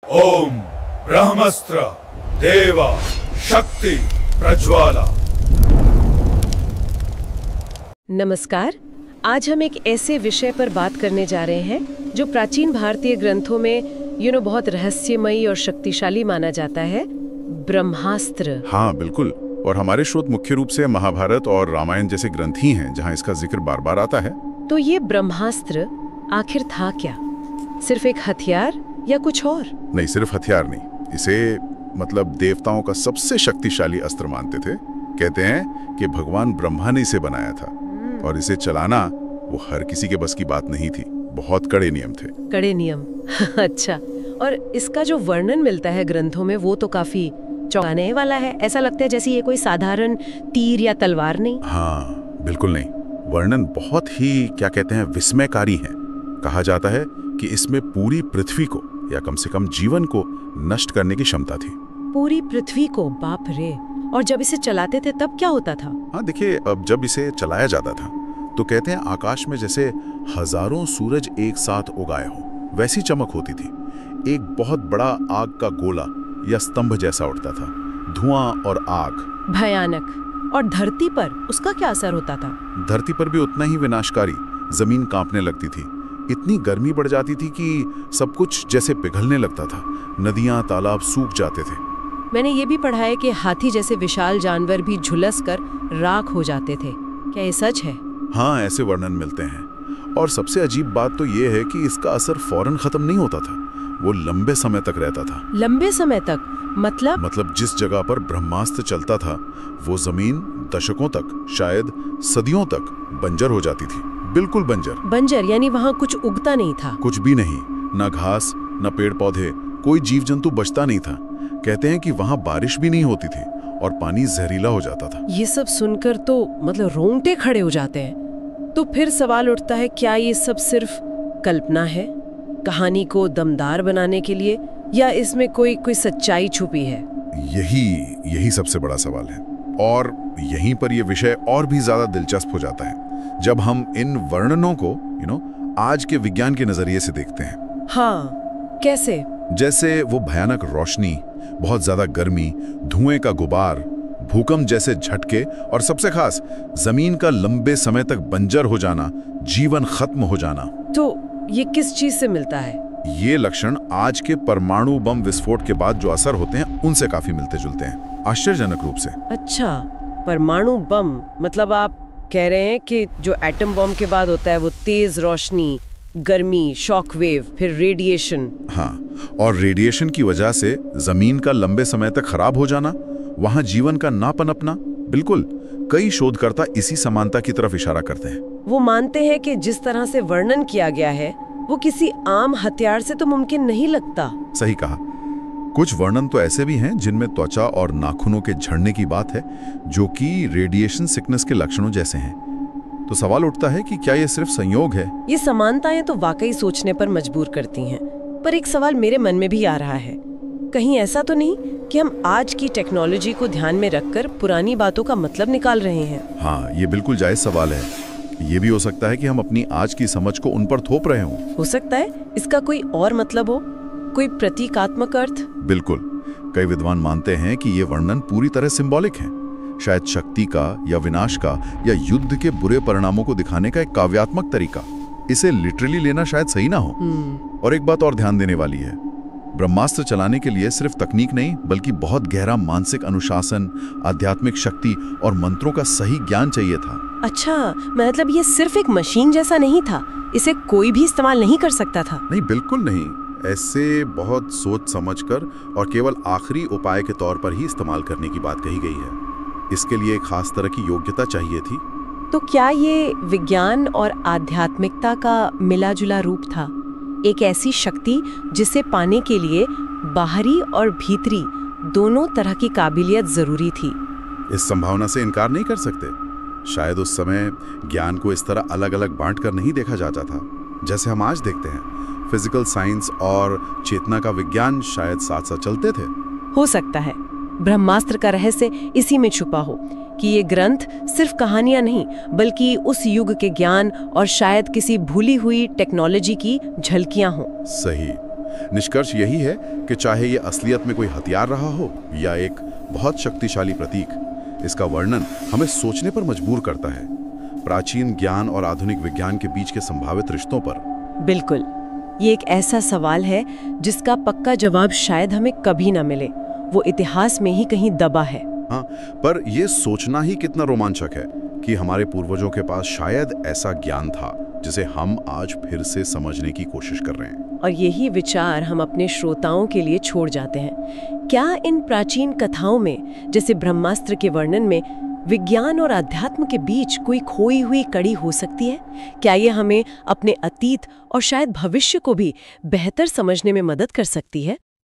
ओम ब्रह्मस्त्र देवा शक्ति प्रज्वाला। नमस्कार। आज हम एक ऐसे विषय पर बात करने जा रहे हैं जो प्राचीन भारतीय ग्रंथों में बहुत रहस्यमयी और शक्तिशाली माना जाता है, ब्रह्मास्त्र। हाँ बिल्कुल, और हमारे स्रोत मुख्य रूप से महाभारत और रामायण जैसे ग्रंथ ही हैं जहाँ इसका जिक्र बार बार आता है। तो ये ब्रह्मास्त्र आखिर था क्या? सिर्फ एक हथियार या कुछ और? नहीं, सिर्फ हथियार नहीं, इसे मतलब देवताओं का सबसे शक्तिशाली अस्त्र मानते थे। कहते हैं कि भगवान ब्रह्मा ने इसे बनाया था और इसे चलाना वो हर किसी के बस की बात नहीं थी। बहुत कड़े नियम थे। कड़े नियम अच्छा। और इसका जो वर्णन मिलता है ग्रंथों में वो तो काफी चौंकाने वाला है। ऐसा लगता है जैसे ये कोई साधारण तीर या तलवार नहीं। हाँ बिल्कुल नहीं, वर्णन बहुत ही क्या कहते हैं विस्मयकारी है। कहा जाता है कि इसमें पूरी पृथ्वी को या कम से कम जीवन को नष्ट करने की क्षमता थी। पूरी पृथ्वी को? बाप रे। और जब इसे चलाते थे तब क्या होता था? हाँ देखिए, अब जब इसे चलाया जाता था तो कहते हैं आकाश में जैसे हजारों सूरज एक साथ उगाए हो वैसी चमक होती थी। एक बहुत बड़ा आग का गोला या स्तंभ जैसा उठता था, धुआं और आग। भयानक। और धरती पर उसका क्या असर होता था? धरती पर भी उतना ही विनाशकारी। जमीन कांपने लगती थी, इतनी गर्मी बढ़ जाती थी कि सब कुछ जैसे पिघलने लगता था। नदियां तालाब सूख जाते थे। मैंने ये भी पढ़ा है कि हाथी जैसे विशाल जानवर भी झुलस कर राख हो जाते थे। क्या ये सच है? हाँ, ऐसे वर्णन मिलते हैं। और सबसे अजीब बात तो ये है कि इसका असर फौरन खत्म नहीं होता था, वो लंबे समय तक रहता था। लंबे समय तक? मतलब जिस जगह पर ब्रह्मास्त्र चलता था वो जमीन दशकों तक, शायद सदियों तक बंजर हो जाती थी। बिल्कुल बंजर यानी वहाँ कुछ उगता नहीं था? कुछ भी नहीं, न घास न पेड़ पौधे, कोई जीव जंतु बचता नहीं था। कहते हैं कि वहाँ बारिश भी नहीं होती थी और पानी जहरीला हो जाता था। ये सब सुनकर तो मतलब रोंगटे खड़े हो जाते हैं। तो फिर सवाल उठता है, क्या ये सब सिर्फ कल्पना है कहानी को दमदार बनाने के लिए, या इसमें कोई सच्चाई छुपी है? यही सबसे बड़ा सवाल है। और यहीं पर यह विषय और भी ज्यादा दिलचस्प हो जाता है जब हम इन वर्णनों को आज के विज्ञान के नजरिए से देखते हैं। हाँ, कैसे? जैसे वो भयानक रोशनी, बहुत ज्यादा गर्मी, धुएं का गुबार, भूकंप जैसे झटके और सबसे खास जमीन का लंबे समय तक बंजर हो जाना, जीवन खत्म हो जाना। तो ये किस चीज से मिलता है? ये लक्षण आज के परमाणु बम विस्फोट के बाद जो असर होते हैं उनसे काफी मिलते जुलते हैं, आश्चर्यजनक रूप से। अच्छा, परमाणु बम मतलब आप कह रहे हैं कि जो एटम बम के बाद होता है वो तेज रोशनी, गर्मी, शॉक वेव, फिर रेडिएशन। हाँ, और रेडिएशन की वजह से जमीन का लंबे समय तक खराब हो जाना, वहां जीवन का ना पनपना। बिल्कुल, कई शोधकर्ता इसी समानता की तरफ इशारा करते हैं। वो मानते हैं कि जिस तरह से वर्णन किया गया है वो किसी आम हथियार से तो मुमकिन नहीं लगता। सही कहा। कुछ वर्णन तो ऐसे भी हैं जिनमें त्वचा और नाखूनों के झड़ने की बात है, जो कि रेडिएशन सिकनेस के लक्षणों जैसे हैं। तो सवाल उठता है कि क्या ये सिर्फ संयोग है? ये समानताएं तो वाकई सोचने पर मजबूर करती हैं। पर एक सवाल मेरे मन में भी आ रहा है, कहीं ऐसा तो नहीं कि हम आज की टेक्नोलॉजी को ध्यान में रखकर पुरानी बातों का मतलब निकाल रहे हैं? हाँ, ये बिल्कुल जायज सवाल है। ये भी हो सकता है कि हम अपनी आज की समझ को उन पर थोप रहे हों। हो सकता है इसका कोई और मतलब हो, कोई प्रतीकात्मक अर्थ। बिल्कुल, कई विद्वान मानते हैं कि ये वर्णन पूरी तरह सिंबॉलिक है, शायद शक्ति का या विनाश का या युद्ध के बुरे परिणामों को दिखाने का एक काव्यात्मक तरीका। इसे लिटरली लेना शायद सही ना हो। और एक बात और ध्यान देने वाली है, ब्रह्मास्त्र चलाने के लिए सिर्फ तकनीक नहीं बल्कि बहुत गहरा मानसिक अनुशासन, आध्यात्मिक शक्ति और मंत्रों का सही ज्ञान चाहिए था। अच्छा, मतलब ये सिर्फ एक मशीन जैसा नहीं था, इसे कोई भी इस्तेमाल नहीं कर सकता था? नहीं, बिल्कुल नहीं। ऐसे बहुत सोच समझकर और केवल आखिरी उपाय के तौर पर ही इस्तेमाल करने की बात कही गई है। इसके लिए एक खास तरह की योग्यता चाहिए थी। तो क्या ये विज्ञान और आध्यात्मिकता का मिला जुला रूप था? एक ऐसी शक्ति जिसे पाने के लिए बाहरी और भीतरी दोनों तरह की काबिलियत जरूरी थी। इस संभावना से इनकार नहीं कर सकते। शायद उस समय ज्ञान को इस तरह अलग अलग बांट कर नहीं देखा जाता था जैसे हम आज देखते हैं। फिजिकल साइंस और चेतना का विज्ञान शायद साथ साथ चलते थे। हो सकता है ब्रह्मास्त्र का रहस्य इसी में छुपा हो कि ये ग्रंथ सिर्फ कहानियां नहीं बल्कि उस युग के ज्ञान और शायद किसी भूली हुई टेक्नोलॉजी की झलकियां हों। सही। निष्कर्ष यही है कि चाहे ये असलियत में कोई हथियार रहा हो या एक बहुत शक्तिशाली प्रतीक, इसका वर्णन हमें सोचने पर मजबूर करता है, प्राचीन ज्ञान और आधुनिक विज्ञान के बीच के संभावित रिश्तों पर। बिल्कुल, ये एक ऐसा सवाल है जिसका पक्का जवाब शायद हमें कभी ना मिले, वो इतिहास में ही कहीं दबा है। हाँ, पर यह सोचना ही कितना रोमांचक है कि हमारे पूर्वजों के पास शायद ऐसा ज्ञान था जिसे हम आज फिर से समझने की कोशिश कर रहे हैं। और यही विचार हम अपने श्रोताओं के लिए छोड़ जाते हैं। क्या इन प्राचीन कथाओं में, जैसे ब्रह्मास्त्र के वर्णन में, विज्ञान और अध्यात्म के बीच कोई खोई हुई कड़ी हो सकती है? क्या ये हमें अपने अतीत और शायद भविष्य को भी बेहतर समझने में मदद कर सकती है?